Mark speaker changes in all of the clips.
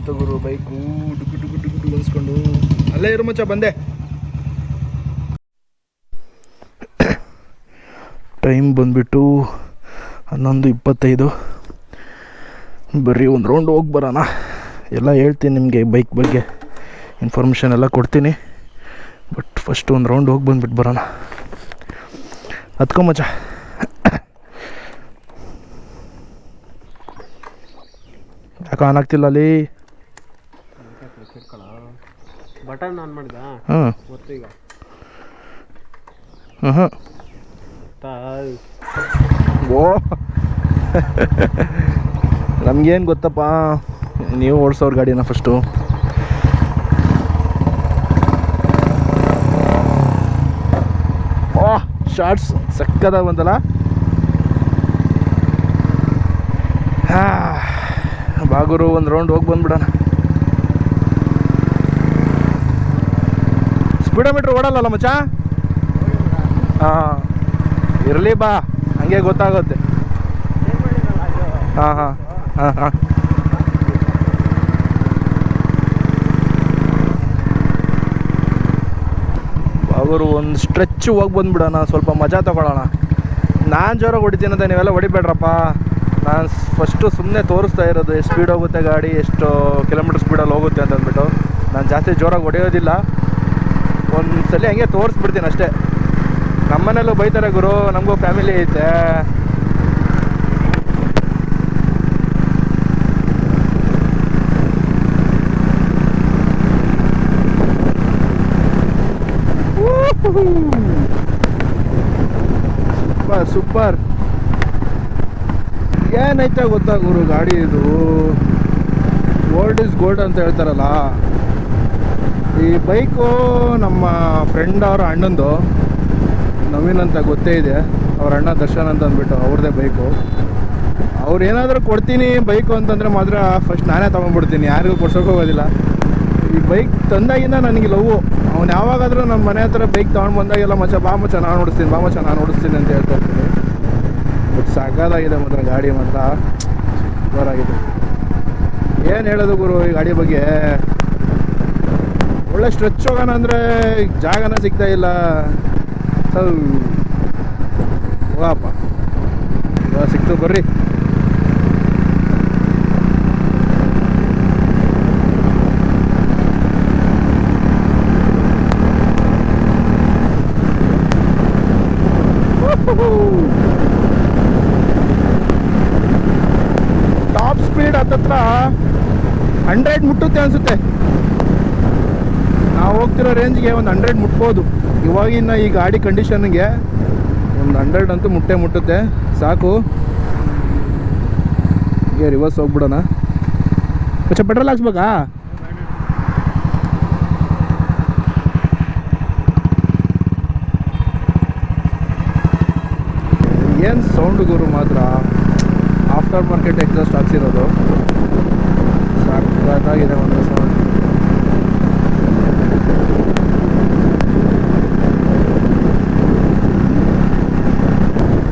Speaker 1: ಬಂತು ಗುರು ಬೈಕು ಡುಗು ಡುಗು ಡುಗು ಡುಗು ಅನ್ಸ್ಕೊಂಡು. ಅಲ್ಲೇ ಇರು ಮಚ್ಚ, ಬಂದೆ. ಟೈಮ್ ಬಂದುಬಿಟ್ಟು 11:25. ಬರ್ರಿ ಒಂದು ರೌಂಡ್ ಹೋಗಿ ಬರೋಣ. ಎಲ್ಲ ಹೇಳ್ತೀನಿ ನಿಮಗೆ, ಬೈಕ್ ಬಗ್ಗೆ ಇನ್ಫಾರ್ಮೇಷನ್ ಎಲ್ಲ ಕೊಡ್ತೀನಿ. ಬಟ್ ಫಸ್ಟ್ ಒಂದು ರೌಂಡ್ ಹೋಗಿ ಬಂದುಬಿಟ್ಟು ಬರೋಣ. ಹತ್ಕೊ ಮಚ್ಚ. ಯಾಕೆ ಆನ್ ಆಗ್ತಿಲ್ಲ ಅಲ್ಲಿ?
Speaker 2: ಬಟನ್ ಆನ್ ಮಾಡಿದ.
Speaker 1: ಹಾಂ
Speaker 2: ಈಗ
Speaker 1: ಹಾಂ ಓ ನಮಗೇನು ಗೊತ್ತಪ್ಪ, ನೀವು ಓಡಿಸೋರು ಗಾಡಿನ ಫಸ್ಟು. ಓ ಶಾರ್ಟ್ಸ್ ಸಕ್ಕದಾಗಿ ಬಂತಲ್ಲ. ಬಾಗುರು ಒಂದು ರೌಂಡ್ ಹೋಗಿ ಬಂದ್ಬಿಡೋಣ. ಸ್ಪೀಡೋಮೀಟ್ರ್ ಓಡಲ್ಲ ಮಚ್ಚ? ಹಾಂ ಇರಲಿ ಬಾ, ಹಂಗೆ ಗೊತ್ತಾಗುತ್ತೆ. ಹಾಂ ಹಾಂ ಹಾಂ ಹಾಂ ಅವರು ಒಂದು ಸ್ಟ್ರೆಚ್ ಹೋಗಿ ಬಂದುಬಿಡೋಣ, ಸ್ವಲ್ಪ ಮಜಾ ತಗೊಳ್ಳೋಣ. ನಾನು ಜೋರಾಗಿ ಹೊಡಿತೀನಿ ಅಂತ ನೀವೆಲ್ಲ ಹೊಡಿಬೇಡ್ರಪ್ಪ. ನಾನು ಫಸ್ಟು ಸುಮ್ಮನೆ ತೋರಿಸ್ತಾ ಇರೋದು ಎಷ್ಟು ಸ್ಪೀಡ್ ಹೋಗುತ್ತೆ ಗಾಡಿ, ಎಷ್ಟು ಕಿಲೋಮೀಟ್ರ್ ಸ್ಪೀಡಲ್ಲಿ ಹೋಗುತ್ತೆ ಅಂತ ಅಂದ್ಬಿಟ್ಟು. ನಾನು ಜಾಸ್ತಿ ಜೋರಾಗಿ ಹೊಡೆಯೋದಿಲ್ಲ, ಒಂದು ಸಲ ಹಂಗೆ ತೋರಿಸ್ಬಿಡ್ತೀನಿ ಅಷ್ಟೇ. ನಮ್ಮನೇಲೂ ಬೈತಾರೆ ಗುರು, ನಮಗೂ ಫ್ಯಾಮಿಲಿ ಐತೆ. Super super. ಏನೈತೆ ಗೊತ್ತಾ ಗುರು, ಗಾಡಿ ಇದು ಓಲ್ಡ್ ಇಸ್ ಗೋಲ್ಡ್ ಅಂತ ಹೇಳ್ತಾರಲ್ಲ. ಈ ಬೈಕು ನಮ್ಮ ಫ್ರೆಂಡ್ ಅವರ ಅಣ್ಣಂದು, ನವೀನ್ ಅಂತ ಗೊತ್ತೇ ಇದೆ. ಅವ್ರ ಅಣ್ಣ ದರ್ಶನ್ ಅಂತ ಅಂದ್ಬಿಟ್ಟು ಅವ್ರದ್ದೇ ಬೈಕು. ಅವ್ರು ಏನಾದರೂ ಕೊಡ್ತೀನಿ ಬೈಕು ಅಂತಂದರೆ ಮಾತ್ರ ಫಸ್ಟ್ ನಾನೇ ತೊಗೊಂಡ್ಬಿಡ್ತೀನಿ, ಯಾರಿಗೂ ಕೊಡ್ಸೋಕೆ ಹೋಗೋದಿಲ್ಲ. ಈ ಬೈಕ್ ತಂದಾಗಿಂದ ನನಗೆ ಲವ್ವು. ಅವ್ನು ಯಾವಾಗಾದರೂ ನಮ್ಮ ಮನೆ ಹತ್ರ ಬೈಕ್ ತೊಗೊಂಡು ಬಂದಾಗೆಲ್ಲ ಮಚ್ಚ ಬಾ ಮಚ್ಚ ನಾನು ಓಡಿಸ್ತೀನಿ, ಬಾ ಮಚ್ಚ ನಾನು ಓಡಿಸ್ತೀನಿ ಅಂತ ಹೇಳ್ತಾ ಇರ್ತೀನಿ. ಬಟ್ ಸಾಕಾಗಿದೆ ಮಾತ್ರ ಗಾಡಿ, ಮಾತ್ರ ಸೂಪರಾಗಿದೆ. ಏನು ಹೇಳೋದು ಗುರು ಈ ಗಾಡಿ ಬಗ್ಗೆ. ಒಳ್ಳೆ ಸ್ಟ್ರೆಚ್ ಹೋಗೋಣ ಅಂದರೆ ಜಾಗನ ಸಿಗ್ತಾ ಇಲ್ಲ. ಹೋಗಪ್ಪ, ಇವಾಗ ಸಿಕ್ತು ಬರ್ರಿ. ಟಾಪ್ ಸ್ಪೀಡ್ ಹತ್ತತ್ರ 100 ಮುಟ್ಟುತ್ತೆ ಅನಿಸುತ್ತೆ. ನಾವು ಹೋಗ್ತಿರೋ ರೇಂಜ್ಗೆ ಒಂದು 100 ಮುಟ್ಬೋದು. ಇವಾಗಿನ ಈ ಗಾಡಿ ಕಂಡೀಷನ್ಗೆ ಒಂದು 100 ಅಂತೂ ಮುಟ್ಟುತ್ತೆ. ಸಾಕು, ಹೀಗೆ ರಿವರ್ಸ್ ಹೋಗ್ಬಿಡೋಣ. ಮತ್ತೆ ಪೆಟ್ರೋಲ್ ಹಾಕ್ಸ್ಬೇಕಾ? ಏನು ಸೌಂಡ್ ಗುರು ಮಾತ್ರ. ಆಫ್ಟರ್ ಮಾರ್ಕೆಟ್ ಎಕ್ಸಾಸ್ಟ್ ಹಾಕ್ಸಿರೋದು, ಸಾಕಾಗಿದೆ ಒಂದು ಸೌಂಡ್.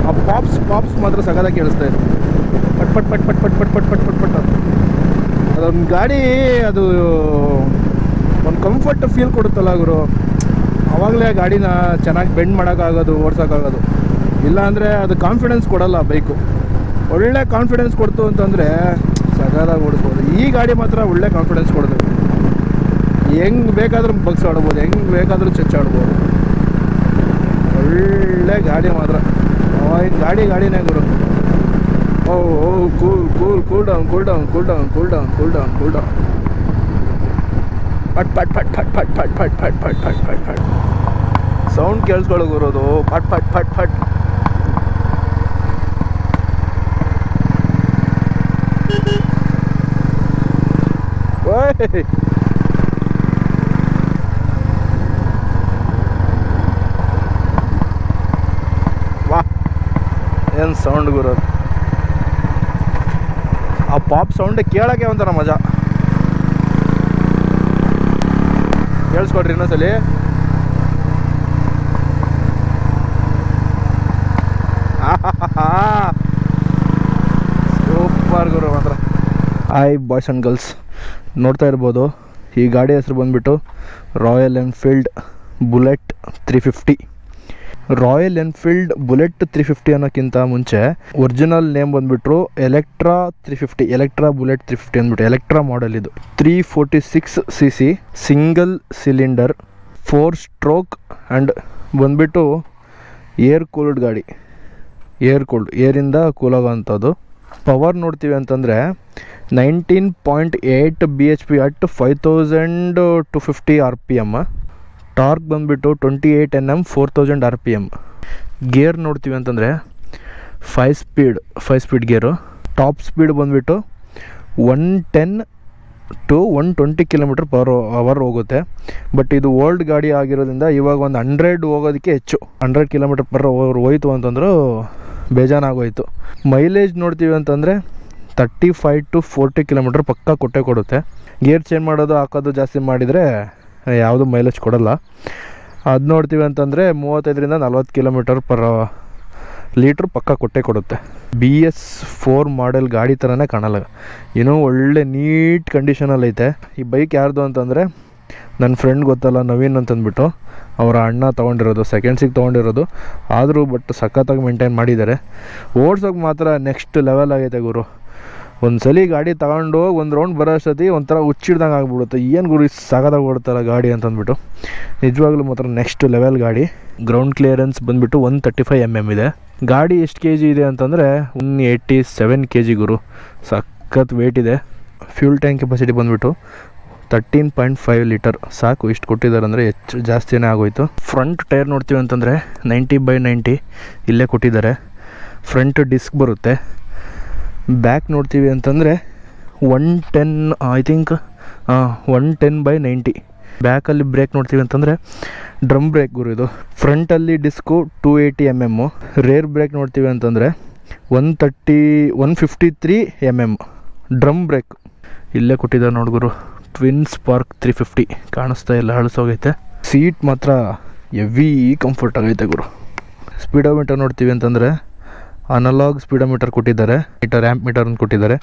Speaker 1: ಆ ಪಾಪ್ಸ್ ಮಾತ್ರ ಸಗದಾಗಿ ಕೇಳಿಸ್ತಾ ಇದೆ. ಪಟ್ ಪಟ್ ಪಟ್ ಪಟ್ ಪಟ್ ಪಟ್ ಪಟ್ ಪಟ್ ಪಟ್ ಪಟ್ ಅದು. ಅದೊಂದು ಗಾಡಿ, ಅದು ಒಂದು ಕಂಫರ್ಟ್ ಫೀಲ್ ಕೊಡುತ್ತಲ್ಲ ಗುರು. ಆವಾಗಲೇ ಗಾಡಿನ ಚೆನ್ನಾಗಿ ಬೆಂಡ್ ಮಾಡೋಕ್ಕಾಗೋದು, ಓಡ್ಸೋಕ್ಕಾಗೋದು. ಇಲ್ಲಾಂದರೆ ಅದು ಕಾನ್ಫಿಡೆನ್ಸ್ ಕೊಡಲ್ಲ ಬೈಕು. ಒಳ್ಳೆ ಕಾನ್ಫಿಡೆನ್ಸ್ ಕೊಡ್ತು ಅಂತಂದರೆ ಸಗದಾಗಿ ಓಡಿಸ್ಬೋದು. ಈ ಗಾಡಿ ಮಾತ್ರ ಒಳ್ಳೆ ಕಾನ್ಫಿಡೆನ್ಸ್ ಕೊಡೋದು. ಹೆಂಗೆ ಬೇಕಾದ್ರೂ ಬಗ್ಸ್ ಆಡ್ಬೋದು, ಹೆಂಗೆ ಬೇಕಾದ್ರೂ ಆಡ್ಬೋದು. ಒಳ್ಳೆ ಗಾಡಿ ಮಾತ್ರ. ಗಾಡಿನೇ ಗುರು. ಓ ಕೂಲ್ ಡೌನ್. ಪಟ್ ಪಟ್ ಪಟ್ ಪಟ್ ಪಟ್ ಪಟ್ ಪಟ್ ಪಟ್ ಪಟ್ ಪಟ್ ಪಟ್ ಪಟ್ ಸೌಂಡ್ ಕೇಳಿಸ್ಕೊಳ್ಳೋ ಗುರೋದು. ಪಟ್ ಪಟ್ ಪಟ್ ಪಟ್. ವಾ, ಏನು ಸೌಂಡ್ ಗುರೋದು. ಆ ಪಾಪ್ ಸೌಂಡ್ ಕೇಳೋಕ್ಕೆ ಒಂಥರ ಮಜಾ. ಕೇಳಿಸ್ಕೊಡ್ರಿ ಇನ್ನೊಂದ್ಸಲಿ. ಸೂಪರ್ ಗುರು ಮಾತ್ರ. ಹಾಯ್ ಬಾಯ್ಸ್ ಆ್ಯಂಡ್ ಗರ್ಲ್ಸ್, ನೋಡ್ತಾ ಇರ್ಬೋದು. ಈ ಗಾಡಿ ಹೆಸರು ಬಂದುಬಿಟ್ಟು royal Enfield bullet 350. Royal Enfield bullet 350 ಅನ್ನೋಕ್ಕಿಂತ ಮುಂಚೆ ಒರಿಜಿನಲ್ ನೇಮ್ ಬಂದುಬಿಟ್ರು ಎಲೆಕ್ಟ್ರಾ 350, ಎಲೆಕ್ಟ್ರಾ ಬುಲೆಟ್ 350 ಅಂದ್ಬಿಟ್ಟು. ಎಲೆಕ್ಟ್ರಾ ಮಾಡೆಲ್ ಇದು. 346 cc single cylinder 4 stroke and ಬಂದುಬಿಟ್ಟು ಏರ್ ಕೂಲ್ಡ್ ಗಾಡಿ. ಏರಿಂದ ಕೂಲ್ ಆಗೋವಂಥದ್ದು. ಪವರ್ ನೋಡ್ತೀವಿ ಅಂತಂದರೆ 19.8 bhp ಅಟ್ 5250 RPM. ಟಾರ್ಕ್ ಬಂದುಬಿಟ್ಟು 28 Nm 4000 RPM. ಗೇರ್ ನೋಡ್ತೀವಿ ಅಂತಂದರೆ 5 ಸ್ಪೀಡ್ ಗೇರು. ಟಾಪ್ ಸ್ಪೀಡ್ ಬಂದುಬಿಟ್ಟು 110 to 120 km/h ಹೋಗುತ್ತೆ. ಬಟ್ ಇದು ಓಲ್ಡ್ ಗಾಡಿ ಆಗಿರೋದ್ರಿಂದ ಇವಾಗ ಒಂದು 100 ಹೋಗೋದಕ್ಕೆ ಹೆಚ್ಚು. 100 km/h ಹೋಯ್ತು ಅಂತಂದರೂ ಬೇಜಾನಾಗೋಯ್ತು. ಮೈಲೇಜ್ ನೋಡ್ತೀವಿ ಅಂತಂದರೆ 35 to 40 km ಪಕ್ಕ ಕೊಡುತ್ತೆ. ಗೇರ್ ಚೇಂಜ್ ಮಾಡೋದು ಹಾಕೋದು ಜಾಸ್ತಿ ಮಾಡಿದರೆ ಯಾವುದು ಮೈಲೇಜ್ ಕೊಡಲ್ಲ. ಅದು ನೋಡ್ತೀವಿ ಅಂತಂದರೆ 35 to 40 km/l ಪಕ್ಕ ಕೊಡುತ್ತೆ. BS4 ಮಾಡೆಲ್ ಗಾಡಿ ಥರನೇ ಕಾಣಲ್ಲ, ಏನೋ ಒಳ್ಳೆ ನೀಟ್ ಕಂಡೀಷನಲ್ಲಿ ಐತೆ. ಈ ಬೈಕ್ ಯಾರ್ದು ಅಂತಂದರೆ ನನ್ನ ಫ್ರೆಂಡ್ ಗೊತ್ತಲ್ಲ ನವೀನ್ ಅಂತಂದ್ಬಿಟ್ಟು, ಅವರ ಅಣ್ಣ ತೊಗೊಂಡಿರೋದು, ಸೆಕೆಂಡ್ಸಿಗೆ ತೊಗೊಂಡಿರೋದು. ಆದರೂ ಬಟ್ ಸಖತ್ತಾಗಿ ಮೇಂಟೈನ್ ಮಾಡಿದ್ದಾರೆ. ಓಡ್ಸೋಕೆ ಮಾತ್ರ ನೆಕ್ಸ್ಟ್ ಲೆವೆಲ್ ಆಗೈತೆ ಗುರು. ಒಂದು ಸಲ ಗಾಡಿ ತಗೊಂಡು ಒಂದು ರೌಂಡ್ ಬರೋ ಅಷ್ಟೊತ್ತಿ ಒಂಥರ ಹುಚ್ಚಿಡ್ದಂಗೆ ಆಗ್ಬಿಡುತ್ತೆ. ಏನು ಗುರು ಸಖತ್ತಾಗಿ ಓಡ್ತಾರ ಗಾಡಿ ಅಂತಂದ್ಬಿಟ್ಟು. ನಿಜವಾಗ್ಲೂ ಮಾತ್ರ ನೆಕ್ಸ್ಟ್ ಲೆವೆಲ್ ಗಾಡಿ. ಗ್ರೌಂಡ್ ಕ್ಲಿಯರೆನ್ಸ್ ಬಂದುಬಿಟ್ಟು 135 mm ಇದೆ. ಗಾಡಿ ಎಷ್ಟು kg ಇದೆ ಅಂತಂದರೆ 187 kg ಗುರು. ಸಖತ್ ವೇಟ್ ಇದೆ. ಫ್ಯೂಲ್ ಟ್ಯಾಂಕ್ ಕೆಪಾಸಿಟಿ ಬಂದುಬಿಟ್ಟು 13.5 ಲೀಟರ್. ಸಾಕು, ಇಷ್ಟು ಕೊಟ್ಟಿದ್ದಾರೆ ಅಂದರೆ ಹೆಚ್ಚು ಜಾಸ್ತಿನೇ ಆಗೋಯ್ತು. ಫ್ರಂಟ್ ಟೈರ್ ನೋಡ್ತೀವಿ ಅಂತಂದರೆ 90/90 ಇಲ್ಲೇ ಕೊಟ್ಟಿದ್ದಾರೆ. ಫ್ರಂಟ್ ಡಿಸ್ಕ್ ಬರುತ್ತೆ. ಬ್ಯಾಕ್ ನೋಡ್ತೀವಿ ಅಂತಂದರೆ 110 ಐ ಥಿಂಕ್ 110/90. ಬ್ಯಾಕಲ್ಲಿ ಬ್ರೇಕ್ ನೋಡ್ತೀವಿ ಅಂತಂದರೆ ಡ್ರಮ್ ಬ್ರೇಕ್ ಗುರು ಇದು. ಫ್ರಂಟಲ್ಲಿ ಡಿಸ್ಕು 280 mm. ರೇರ್ ಬ್ರೇಕ್ ನೋಡ್ತೀವಿ ಅಂತಂದರೆ 153 mm. ಡ್ರಮ್ ಬ್ರೇಕ್ ಇಲ್ಲೇ ಕೊಟ್ಟಿದ್ದಾರೆ ನೋಡಿ ಗುರು. ಟ್ವಿನ್ ಸ್ಪಾರ್ಕ್ 350 ಕಾಣಿಸ್ತಾ ಇಲ್ಲ, ಹಳಸೋಗೈತೆ. ಸೀಟ್ ಮಾತ್ರ ಹೆವಿ ಕಂಫರ್ಟ್ ಆಗೈತೆ ಗುರು. ಸ್ಪೀಡೋಮೀಟರ್ ನೋಡ್ತೀವಿ ಅಂತಂದರೆ ಅನಲಾಗ್ ಸ್ಪೀಡೋಮೀಟರ್ ಕೊಟ್ಟಿದ್ದಾರೆ. ರ್ಯಾಂಪ್ ಮೀಟರ್ ಅಂತ ಕೊಟ್ಟಿದ್ದಾರೆ.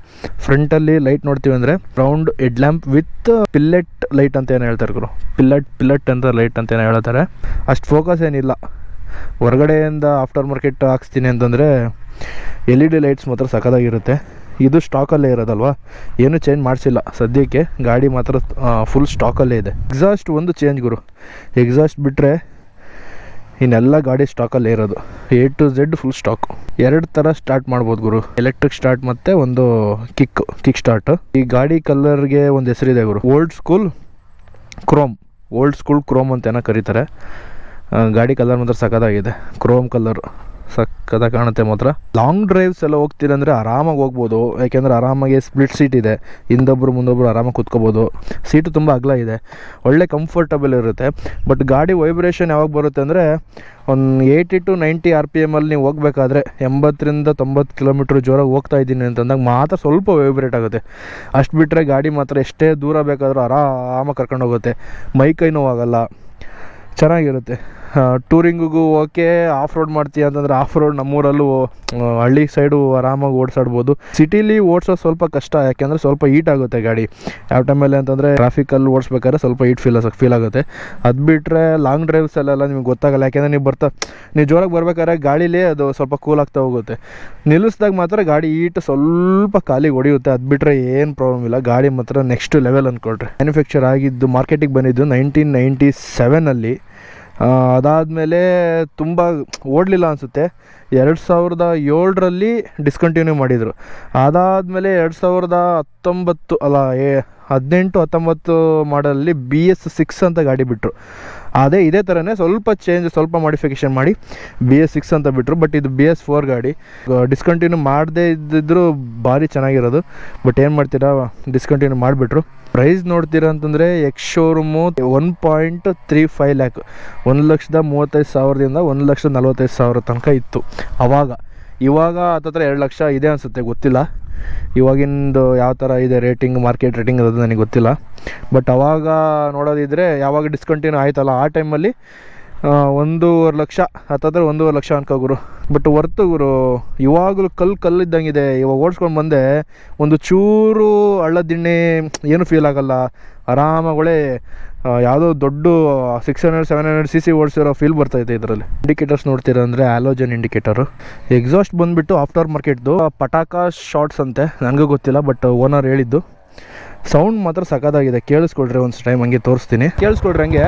Speaker 1: ಫ್ರಂಟಲ್ಲಿ ಲೈಟ್ ನೋಡ್ತೀವಿ ಅಂದರೆ round head lamp with fillet light ಅಂತ ಏನು ಹೇಳ್ತಾರೆ ಗುರು. ಪಿಲ್ಲಟ್ ಅಂತ ಲೈಟ್ ಅಂತ ಏನೋ ಹೇಳ್ತಾರೆ. ಅಷ್ಟು ಫೋಕಸ್ ಏನಿಲ್ಲ. ಹೊರಗಡೆಯಿಂದ ಆಫ್ಟರ್ ಮಾರ್ಕೆಟ್ ಹಾಕ್ಸ್ತೀನಿ ಅಂತಂದರೆ LED ಲೈಟ್ಸ್ ಮಾತ್ರ ಸಖತ್ತಾಗಿರುತ್ತೆ. ಇದು ಸ್ಟಾಕಲ್ಲೇ ಇರೋದಲ್ವ, ಏನೂ ಚೇಂಜ್ ಮಾಡಿಸಿಲ್ಲ ಸದ್ಯಕ್ಕೆ. ಗಾಡಿ ಮಾತ್ರ ಫುಲ್ ಸ್ಟಾಕಲ್ಲೇ ಇದೆ. ಎಕ್ಸಾಸ್ಟ್ ಒಂದು ಚೇಂಜ್ ಗುರು. ಎಕ್ಸಾಸ್ಟ್ ಬಿಟ್ಟರೆ ಇನ್ನೆಲ್ಲ ಗಾಡಿ ಸ್ಟಾಕಲ್ಲೇ ಇರೋದು. A to Z full stock. 2 ಥರ ಸ್ಟಾರ್ಟ್ ಮಾಡ್ಬೋದು ಗುರು, ಎಲೆಕ್ಟ್ರಿಕ್ ಸ್ಟಾರ್ಟ್ ಮತ್ತು ಒಂದು ಕಿಕ್ ಸ್ಟಾರ್ಟ್. ಈ ಗಾಡಿ ಕಲರ್ಗೆ ಒಂದು ಹೆಸರಿದೆ ಗುರು, ಓಲ್ಡ್ ಸ್ಕೂಲ್ ಕ್ರೋಮ್ ಅಂತ ಏನೋ ಕರೀತಾರೆ. ಗಾಡಿ ಕಲರ್ ಮಾತ್ರ ಸಖತ್ತಾಗಿದೆ. ಕ್ರೋಮ್ ಕಲರ್ ಸಖತ್ತಾಗಿ ಕಾಣುತ್ತೆ ಮಾತ್ರ. ಲಾಂಗ್ ಡ್ರೈವ್ಸ್ ಎಲ್ಲ ಹೋಗ್ತೀರಂದರೆ ಆರಾಮಾಗಿ ಹೋಗ್ಬೋದು. ಯಾಕೆಂದರೆ ಆರಾಮಾಗಿ ಸ್ಪ್ಲಿಟ್ ಸೀಟ್ ಇದೆ, ಹಿಂದೊಬ್ಬರು ಮುಂದೊಬ್ಬರು ಆರಾಮಾಗಿ ಕೂತ್ಕೋಬೋದು. ಸೀಟು ತುಂಬ ಅಗಲ ಇದೆ, ಒಳ್ಳೆ ಕಂಫರ್ಟಬಲ್ ಇರುತ್ತೆ. ಬಟ್ ಗಾಡಿ ವೈಬ್ರೇಷನ್ ಯಾವಾಗ ಬರುತ್ತೆ ಅಂದರೆ ಒಂದು 80 to 90 RPM ನೀವು ಹೋಗಬೇಕಾದ್ರೆ 80 to 90 km ಜೋರಾಗಿ ಹೋಗ್ತಾ ಇದ್ದೀನಿ ಅಂತಂದಾಗ ಮಾತ್ರ ಸ್ವಲ್ಪ ವೈಬ್ರೇಟ್ ಆಗುತ್ತೆ. ಅಷ್ಟು ಬಿಟ್ಟರೆ ಗಾಡಿ ಮಾತ್ರ ಎಷ್ಟೇ ದೂರ ಬೇಕಾದರೂ ಆರಾಮಾಗಿ ಕರ್ಕೊಂಡು ಹೋಗುತ್ತೆ. ಮೈ ನೋವಾಗಲ್ಲ, ಚೆನ್ನಾಗಿರುತ್ತೆ. ಟೂರಿಂಗಿಗೂ ಓಕೆ. ಆಫ್ ರೋಡ್ ಮಾಡ್ತೀಯ ಅಂತಂದರೆ ಆಫ್ ರೋಡ್ ನಮ್ಮೂರಲ್ಲೂ ಹಳ್ಳಿ ಸೈಡು ಆರಾಮಾಗಿ ಓಡಿಸಾಡ್ಬೋದು. ಸಿಟೀಲಿ ಓಡಿಸೋದು ಸ್ವಲ್ಪ ಕಷ್ಟ, ಯಾಕೆಂದರೆ ಸ್ವಲ್ಪ ಹೀಟ್ ಆಗುತ್ತೆ ಗಾಡಿ. ಯಾವ ಟೈಮಲ್ಲಿ ಅಂತಂದರೆ ಟ್ರಾಫಿಕಲ್ಲಿ ಓಡಿಸ್ಬೇಕಾದ್ರೆ ಸ್ವಲ್ಪ ಹೀಟ್ ಫೀಲ್ ಆಗುತ್ತೆ. ಅದು ಬಿಟ್ಟರೆ ಲಾಂಗ್ ಡ್ರೈವ್ಸಲ್ಲೆಲ್ಲ ನಿಮ್ಗೆ ಗೊತ್ತಾಗಲ್ಲ, ಯಾಕೆಂದರೆ ನೀವು ಜೋರಾಗಿ ಬರ್ಬೇಕಾದ್ರೆ ಗಾಡೀಲಿ ಅದು ಸ್ವಲ್ಪ ಕೂಲ್ ಆಗ್ತಾ ಹೋಗುತ್ತೆ. ನಿಲ್ಲಿಸಿದಾಗ ಮಾತ್ರ ಗಾಡಿ ಹೀಟ್ ಸ್ವಲ್ಪ ಕಾಲಿಗೆ ಹೊಡೆಯುತ್ತೆ. ಅದು ಬಿಟ್ಟರೆ ಏನು ಪ್ರಾಬ್ಲಮ್ ಇಲ್ಲ. ಗಾಡಿ ಮಾತ್ರ ನೆಕ್ಸ್ಟ್ ಲೆವೆಲ್ ಅಂದ್ಕೊಳ್ರಿ. ಮ್ಯಾನುಫ್ಯಾಕ್ಚರ್ ಆಗಿದ್ದು, ಮಾರ್ಕೆಟಿಗೆ ಬಂದಿದ್ದು 1997 ಅದಾದಮೇಲೆ ತುಂಬ ಓಡಲಿಲ್ಲ ಅನಿಸುತ್ತೆ. 2007 ಡಿಸ್ಕಂಟಿನ್ಯೂ ಮಾಡಿದರು. ಅದಾದಮೇಲೆ 2018-19 ಮಾಡಲಲ್ಲಿ BS6 ಅಂತ ಗಾಡಿ ಬಿಟ್ಟರು. ಇದೇ ಥರನೇ ಸ್ವಲ್ಪ ಮಾಡಿಫಿಕೇಷನ್ ಮಾಡಿ BS6 ಅಂತ ಬಿಟ್ಟರು. ಬಟ್ ಇದು BS4 ಗಾಡಿ. ಡಿಸ್ಕಂಟಿನ್ಯೂ ಮಾಡದೇ ಇದ್ದಿದ್ರು ಭಾರಿ ಚೆನ್ನಾಗಿರೋದು. ಬಟ್ ಏನು ಮಾಡ್ತೀರಾ, ಡಿಸ್ಕಂಟಿನ್ಯೂ ಮಾಡಿಬಿಟ್ರು. ಪ್ರೈಸ್ ನೋಡ್ತೀರಾ ಅಂತಂದರೆ ಎಕ್ಸ್ ಶೋರೂಮು 1.35 lakh, 1,35,000 1,45,000 ತನಕ ಇತ್ತು ಇವಾಗ ಹತ್ತತ್ರ 2 ಲಕ್ಷ ಇದೆ ಅನಿಸುತ್ತೆ, ಗೊತ್ತಿಲ್ಲ. ಇವಾಗಿಂದು ಯಾವ ಥರ ಇದೆ ರೇಟಿಂಗ್, ಮಾರ್ಕೆಟ್ ರೇಟಿಂಗ್ ಅದು ನನಗೆ ಗೊತ್ತಿಲ್ಲ. ಬಟ್ ಅವಾಗ ನೋಡೋದಿದ್ದರೆ ಯಾವಾಗ ಡಿಸ್ಕಂಟಿನ್ಯೂ ಆಯ್ತಲ್ಲ ಆ ಟೈಮಲ್ಲಿ 1.5 ಲಕ್ಷ ಹತ್ತತ್ರ 1.5 ಲಕ್ಷ ಅನ್ಕೋ ಗುರು. ಬಟ್ ವರ್ತು ಗುರು, ಇವಾಗಲೂ ಕಲ್ಲಿದ್ದಂಗಿದೆ. ಇವಾಗ ಓಡಿಸ್ಕೊಂಡು ಬಂದೆ, ಒಂದು ಚೂರು ಹಳ್ಳದಿಣ್ಣೆ ಏನು ಫೀಲ್ ಆಗಲ್ಲ. ಆರಾಮಾಗಳೇ ಯಾವುದೋ ದೊಡ್ಡ 600-700 cc ಓಡಿಸಿರೋ ಫೀಲ್ ಬರ್ತೈತೆ ಇದರಲ್ಲಿ. ಇಂಡಿಕೇಟರ್ಸ್ ನೋಡ್ತೀರಾ ಅಂದರೆ ಆಲೋಜನ್ ಇಂಡಿಕೇಟರು. ಎಕ್ಸಾಸ್ಟ್ ಬಂದುಬಿಟ್ಟು ಆಫ್ಟರ್ ಮಾರ್ಕೆಟ್ದು ಪಟಾಕ ಶಾರ್ಟ್ಸ್ ಅಂತೆ, ನನಗೂ ಗೊತ್ತಿಲ್ಲ, ಬಟ್ ಓನರ್ ಹೇಳಿದ್ದು. ಸೌಂಡ್ ಮಾತ್ರ ಸಖತ್ತಾಗಿದೆ, ಕೇಳಿಸ್ಕೊಳ್ರಿ ಒಂದು ಟೈಮ್, ಹಂಗೆ ತೋರಿಸ್ತೀನಿ, ಕೇಳಿಸ್ಕೊಳ್ರಿ ಹಂಗೆ.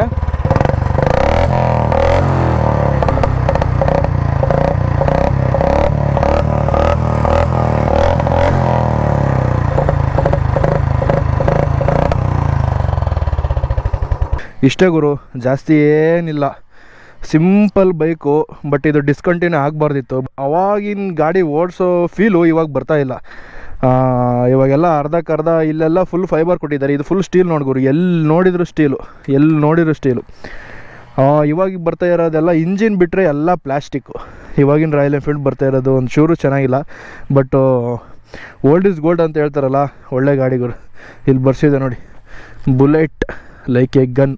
Speaker 1: ಇಷ್ಟೇ ಗುರು, ಜಾಸ್ತಿ ಏನಿಲ್ಲ, ಸಿಂಪಲ್ ಬೈಕು. ಬಟ್ ಇದು ಡಿಸ್ಕಂಟಿನ್ಯೂ ಆಗಬಾರ್ದಿತ್ತು. ಅವಾಗಿನ ಗಾಡಿ ಓಡಿಸೋ ಫೀಲು ಇವಾಗ ಬರ್ತಾಯಿಲ್ಲ. ಇವಾಗೆಲ್ಲ ಅರ್ಧಕ್ಕರ್ಧ, ಇಲ್ಲೆಲ್ಲ ಫುಲ್ ಫೈಬರ್ ಕೊಟ್ಟಿದ್ದಾರೆ, ಇದು ಫುಲ್ ಸ್ಟೀಲ್ ನೋಡ್ಗುರು, ಎಲ್ಲಿ ನೋಡಿದ್ರು ಸ್ಟೀಲು. ಇವಾಗ ಬರ್ತಾ ಇರೋದೆಲ್ಲ ಇಂಜಿನ್ ಬಿಟ್ಟರೆ ಎಲ್ಲ ಪ್ಲ್ಯಾಸ್ಟಿಕ್ಕು. ಇವಾಗಿನ ರಾಯಲ್ ಎನ್ಫೀಲ್ಡ್ ಬರ್ತಾ ಇರೋದು ಒಂದು ಚೂರು ಚೆನ್ನಾಗಿಲ್ಲ. ಬಟ್ ಓಲ್ಡ್ ಇಸ್ ಗೋಲ್ಡ್ ಅಂತ ಹೇಳ್ತಾರಲ್ಲ, ಒಳ್ಳೆ ಗಾಡಿಗಳು. ಇಲ್ಲಿ ಬರ್ಸಿದೆ ನೋಡಿ, bullet like A gun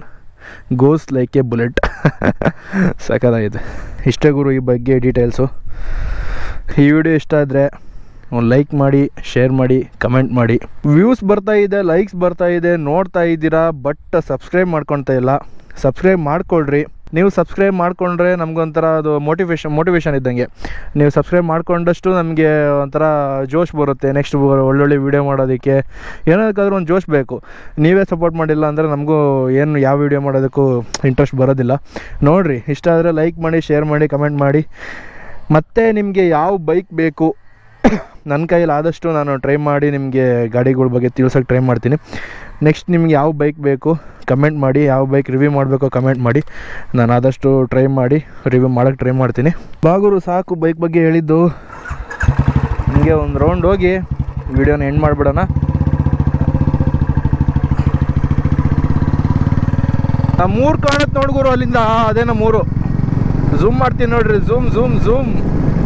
Speaker 1: goes like A bullet. ಸಖತ್ತಾಗಿದೆ. ಇಷ್ಟೇ ಗುರು ಈ ಬಗ್ಗೆ ಡೀಟೇಲ್ಸು. ಈ ವಿಡಿಯೋ ಇಷ್ಟ ಆದರೆ ಒಂದು ಲೈಕ್ ಮಾಡಿ, ಶೇರ್ ಮಾಡಿ, ಕಮೆಂಟ್ ಮಾಡಿ. ವ್ಯೂಸ್ ಬರ್ತಾಯಿದೆ, ಲೈಕ್ಸ್ ಬರ್ತಾಯಿದೆ, ನೋಡ್ತಾ ಇದ್ದೀರಾ, ಬಟ್ ಸಬ್ಸ್ಕ್ರೈಬ್ ಮಾಡ್ಕೊಳ್ತಾ ಇಲ್ಲ. ಸಬ್ಸ್ಕ್ರೈಬ್ ಮಾಡ್ಕೊಳ್ರಿ. ನೀವು ಸಬ್ಸ್ಕ್ರೈಬ್ ಮಾಡಿಕೊಂಡ್ರೆ ನಮಗೊಂಥರ ಅದು ಮೋಟಿವೇಶನ್ ಇದ್ದಂಗೆ. ನೀವು ಸಬ್ಸ್ಕ್ರೈಬ್ ಮಾಡ್ಕೊಂಡಷ್ಟು ನಮಗೆ ಒಂಥರ ಜೋಶ್ ಬರುತ್ತೆ, ನೆಕ್ಸ್ಟ್ ಒಳ್ಳೊಳ್ಳೆ ವೀಡಿಯೋ ಮಾಡೋದಕ್ಕೆ. ಏನಕ್ಕಾದ್ರೂ ಒಂದು ಜೋಶ್ ಬೇಕು. ನೀವೇ ಸಪೋರ್ಟ್ ಮಾಡಿಲ್ಲ ಅಂದರೆ ನಮಗೂ ಏನು ಯಾವ ವೀಡಿಯೋ ಮಾಡೋದಕ್ಕೂ ಇಂಟ್ರೆಸ್ಟ್ ಬರೋದಿಲ್ಲ. ನೋಡಿರಿ, ಇಷ್ಟ ಆದರೆ ಲೈಕ್ ಮಾಡಿ, ಶೇರ್ ಮಾಡಿ, ಕಮೆಂಟ್ ಮಾಡಿ. ಮತ್ತು ನಿಮಗೆ ಯಾವ ಬೈಕ್ ಬೇಕು, ನನ್ನ ಕೈಯಲ್ಲಿ ಆದಷ್ಟು ನಾನು ಟ್ರೈ ಮಾಡಿ ನಿಮಗೆ ಗಾಡಿಗಳ ಬಗ್ಗೆ ತಿಳ್ಸೋಕ್ಕೆ ಟ್ರೈ ಮಾಡ್ತೀನಿ. ನೆಕ್ಸ್ಟ್ ನಿಮ್ಗೆ ಯಾವ ಬೈಕ್ ಬೇಕು ಕಮೆಂಟ್ ಮಾಡಿ, ಯಾವ ಬೈಕ್ ರಿವ್ಯೂ ಮಾಡಬೇಕೋ ಕಮೆಂಟ್ ಮಾಡಿ. ನಾನು ಆದಷ್ಟು ಟ್ರೈ ಮಾಡಿ ರಿವ್ಯೂ ಮಾಡೋಕ್ಕೆ ಟ್ರೈ ಮಾಡ್ತೀನಿ. ಬಾಗುರು ಸಾಕು ಬೈಕ್ ಬಗ್ಗೆ ಹೇಳಿದ್ದು. ನಿಮಗೆ ಒಂದು ರೌಂಡ್ ಹೋಗಿ ವಿಡಿಯೋನ ಎಂಡ್ ಮಾಡಿಬಿಡೋಣ. ಮೂರು ಕಾಣುತ್ತೆ ನೋಡ್ಗುರು ಅಲ್ಲಿಂದ, ಅದೇ ನಮ್ಮೂರು. ಝೂಮ್ ಮಾಡ್ತೀನಿ ನೋಡ್ರಿ, ಝೂಮ್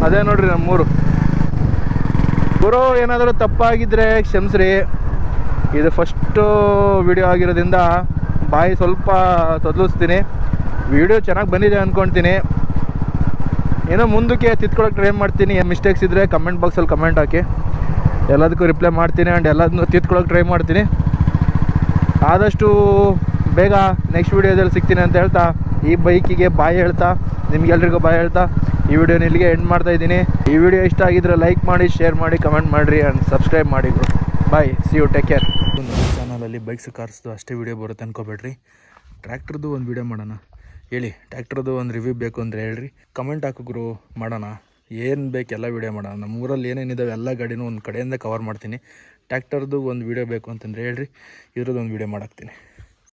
Speaker 1: ಅದೇ ನೋಡ್ರಿ ನಮ್ಮೂರು. ಗುರು ಏನಾದರೂ ತಪ್ಪಾಗಿದ್ದರೆ ಕ್ಷಮಿಸ್ರಿ. ಇದು ಫಸ್ಟು ವಿಡಿಯೋ ಆಗಿರೋದ್ರಿಂದ ಬಾಯಿ ಸ್ವಲ್ಪ ತೊದಲಿಸ್ತೀನಿ. ವಿಡಿಯೋ ಚೆನ್ನಾಗಿ ಬಂದಿದೆ ಅಂದ್ಕೊಳ್ತೀನಿ. ಏನೋ ಮುಂದಕ್ಕೆ ತಿದ್ಕೊಳ್ಳೋಕೆ ಟ್ರೈ ಮಾಡ್ತೀನಿ. ಮಿಸ್ಟೇಕ್ಸ್ ಇದ್ದರೆ ಕಮೆಂಟ್ ಬಾಕ್ಸಲ್ಲಿ ಕಮೆಂಟ್ ಹಾಕಿ, ಎಲ್ಲದಕ್ಕೂ ರಿಪ್ಲೈ ಮಾಡ್ತೀನಿ ಆ್ಯಂಡ್ ಎಲ್ಲದನ್ನೂ ತಿದ್ಕೊಳ್ಳೋಕೆ ಟ್ರೈ ಮಾಡ್ತೀನಿ. ಆದಷ್ಟು ಬೇಗ ನೆಕ್ಸ್ಟ್ ವೀಡಿಯೋದಲ್ಲಿ ಸಿಗ್ತೀನಿ ಅಂತ ಹೇಳ್ತಾ, ಈ ಬೈಕಿಗೆ ಬಾಯ್ ಹೇಳ್ತಾ, ನಿಮಗೆಲ್ರಿಗೂ ಬಾಯ್ ಹೇಳ್ತಾ ಈ ವಿಡಿಯೋನ ಇಲ್ಲಿಗೆ ಎಂಡ್ ಮಾಡ್ತಾಯಿದ್ದೀನಿ. ಈ ವಿಡಿಯೋ ಇಷ್ಟ ಆಗಿದ್ರೆ ಲೈಕ್ ಮಾಡಿ, ಶೇರ್ ಮಾಡಿ, ಕಮೆಂಟ್ ಮಾಡಿರಿ ಆ್ಯಂಡ್ ಸಬ್ಸ್ಕ್ರೈಬ್ ಮಾಡಿ. ಬಾಯ್, ಸಿ ಯು, ಟೇಕ್ ಕೇರ್. ನಮ್ಮ ಚಾನಲಲ್ಲಿ ಬೈಕ್ಸ್ ಕಾರ್ಸ್ದು ಅಷ್ಟೇ ವೀಡಿಯೋ ಬರುತ್ತೆ ಅನ್ಕೋಬೇಡ್ರಿ. ಟ್ರ್ಯಾಕ್ಟರ್ದು ಒಂದು ವೀಡಿಯೋ ಮಾಡೋಣ ಹೇಳಿ. ಟ್ರ್ಯಾಕ್ಟರ್ದು ಒಂದು ರಿವ್ಯೂ ಬೇಕು ಅಂದರೆ ಹೇಳ್ರಿ, ಕಮೆಂಟ್ ಹಾಕಿದ್ರು ಮಾಡೋಣ. ಏನು ಬೇಕು ಎಲ್ಲ ವೀಡಿಯೋ ಮಾಡೋಣ. ನಮ್ಮ ಊರಲ್ಲಿ ಏನೇನಿದ್ದಾವೆ ಎಲ್ಲ ಗಾಡಿನೂ ಒಂದು ಕಡೆಯಿಂದ ಕವರ್ ಮಾಡ್ತೀನಿ. ಟ್ರ್ಯಾಕ್ಟರ್ದು ಒಂದು ವೀಡಿಯೋ ಬೇಕು ಅಂತಂದರೆ ಹೇಳ್ರಿ, ಇದ್ರದ್ದು ಒಂದು ವೀಡಿಯೋ ಮಾಡಾಕ್ತೀನಿ.